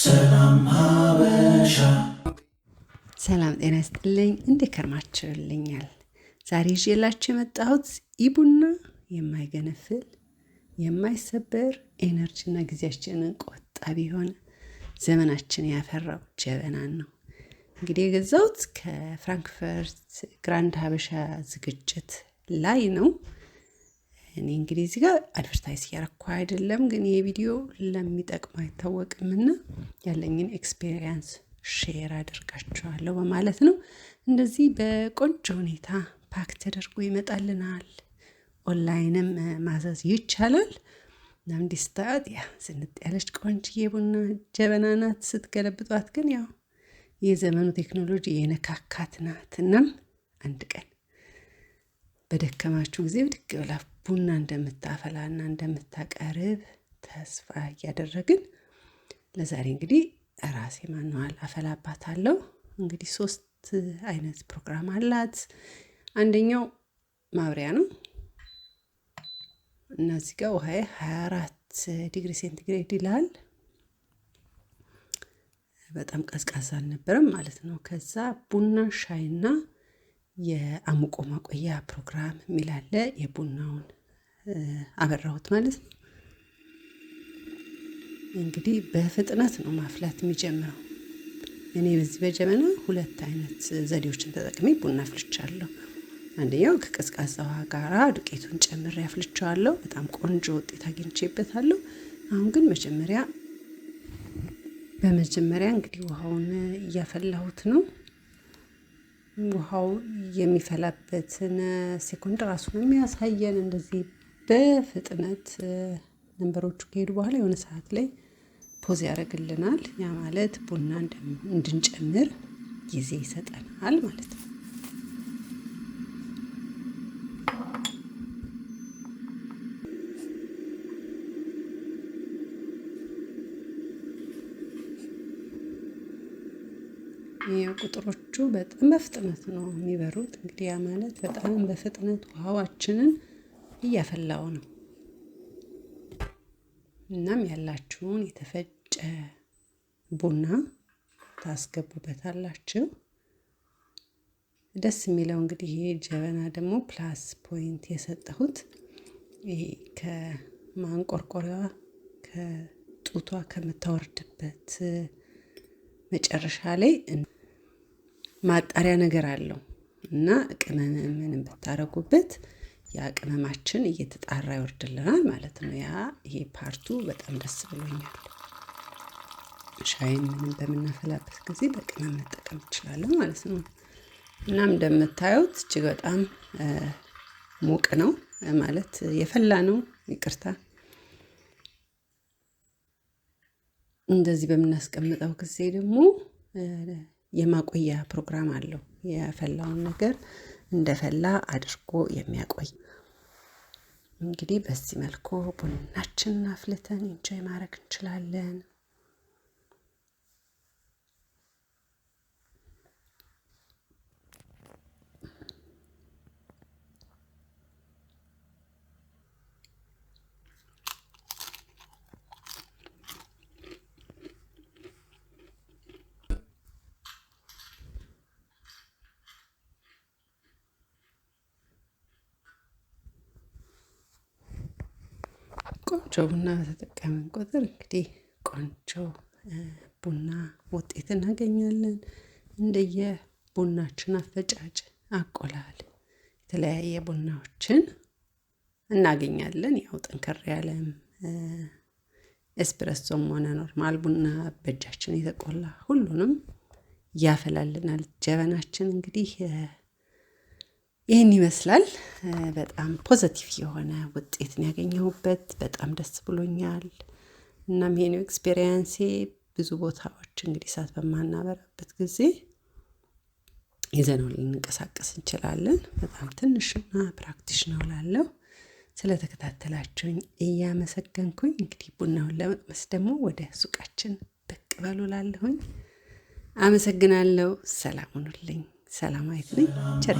ሰላም ሀበሻ። ሰላም ጤና ይስጥልኝ። እንዴት ከርማችሁልኛል? ዛሬ ይዤላችሁ የመጣሁት ኢቡና የማይገነፍል የማይሰበር ኤነርጂና ጊዜያችንን ቆጣቢ የሆነ ዘመናችን ያፈራው ጀበናን ነው። እንግዲህ የገዛሁት ከፍራንክፈርት ግራንድ ሀበሻ ዝግጅት ላይ ነው። እኔ እንግዲህ እዚህ ጋር አድቨርታይዝ እያረኩ አይደለም፣ ግን ይሄ ቪዲዮ ለሚጠቅም አይታወቅምና ያለኝን ኤክስፔሪየንስ ሼር አደርጋችኋለሁ በማለት ነው። እንደዚህ በቆንጆ ሁኔታ ፓክ ተደርጎ ይመጣልናል። ኦንላይንም ማዘዝ ይቻላል። እና እንዲህ ስታዩት ስንጥ ያለች ቆንጆዬ ቡና ጀበና ናት። ስትገለብጧት ግን የዘመኑ ቴክኖሎጂ የነካካት ናት። እናም አንድ ቀን በደከማችሁ ጊዜ ብድግ ብላ ቡና እንደምታፈላና እንደምታቀርብ ተስፋ እያደረግን ለዛሬ እንግዲህ ራሴ ማንዋል አፈላባታለሁ። እንግዲህ 3 አይነት ፕሮግራም አላት። አንደኛው ማብሪያ ነው እና እዚህ ጋር ውሃ 24 ዲግሪ ሴንቲግሬድ ይላል። በጣም ቀዝቃዛ አልነበረም ማለት ነው። ከዛ ቡና ሻይና የአሙቆ ማቆያ ፕሮግራም የሚላለ የቡናውን አበራሁት ማለት ነው። እንግዲህ በፍጥነት ነው ማፍላት የሚጀምረው። እኔ በዚህ በጀበና 2 አይነት ዘዴዎችን ተጠቅሜ ቡና አፍልቻለሁ። አንደኛው ከቀዝቃዛ ውሃ ጋራ ዱቄቱን ጨምሬ አፍልቻለሁ። በጣም ቆንጆ ውጤት አግኝቼበታለሁ። አሁን ግን በመጀመሪያ እንግዲህ ውሃውን እያፈላሁት ነው። ውሃው የሚፈላበትን ሴኮንድ ራሱ ነው የሚያሳየን። እንደዚህ በፍጥነት ነንበሮቹ ከሄዱ በኋላ የሆነ ሰዓት ላይ ፖዝ ያደርግልናል። ያ ማለት ቡና እንድንጨምር ጊዜ ይሰጠናል ማለት ነው። ቁጥሮቹ በጣም በፍጥነት ነው የሚበሩት። እንግዲህ ያ ማለት በጣም በፍጥነት ውሃዋችንን እያፈላው ነው። እናም ያላችሁን የተፈጨ ቡና ታስገቡበታላችሁ። ደስ የሚለው እንግዲህ ይሄ ጀበና ደግሞ ፕላስ ፖይንት የሰጠሁት ይሄ ከማንቆርቆሪያዋ ከጡቷ ከምታወርድበት መጨረሻ ላይ ማጣሪያ ነገር አለው እና ቅመም ምንም ብታረጉበት ያ ቅመማችን እየተጣራ ይወርድልናል ማለት ነው። ይሄ ፓርቱ በጣም ደስ ብሎኛል። ሻይ ምንም በምናፈላበት ጊዜ በቅመም መጠቀም እንችላለን ማለት ነው። እናም እንደምታዩት እጅግ በጣም ሙቅ ነው ማለት የፈላ ነው። ይቅርታ። እንደዚህ በምናስቀምጠው ጊዜ ደግሞ የማቆያ ፕሮግራም አለው። የፈላውን ነገር እንደፈላ አድርጎ የሚያቆይ። እንግዲህ በዚህ መልኩ ቡናችንን አፍልተን ኢንጆይ ማድረግ እንችላለን። ቆንጆ ቡና በተጠቀምን ቁጥር እንግዲህ ቆንጆ ቡና ውጤት እናገኛለን። እንደየ ቡናችን አፈጫጭ አቆላል የተለያየ ቡናዎችን እናገኛለን። ያው ጠንከር ያለም ኤስፕሬሶም ሆነ ኖርማል ቡና በእጃችን የተቆላ ሁሉንም ያፈላልናል ጀበናችን። እንግዲህ ይህን ይመስላል። በጣም ፖዘቲቭ የሆነ ውጤትን ያገኘሁበት በጣም ደስ ብሎኛል። እናም ይሄን ኤክስፔሪየንሴ ብዙ ቦታዎች እንግዲህ እሳት በማናበራበት ጊዜ ይዘነው ልንቀሳቀስ እንችላለን። በጣም ትንሽና ፕራክቲስ ነው እላለሁ። ስለተከታተላችሁኝ እያመሰገንኩኝ እንግዲህ ቡናውን ለመቅመስ ደግሞ ወደ ሱቃችን ብቅ በሉ እላለሁኝ። አመሰግናለሁ። ሰላም ሁኑልኝ። ሰላማዊት ነኝ። ቸር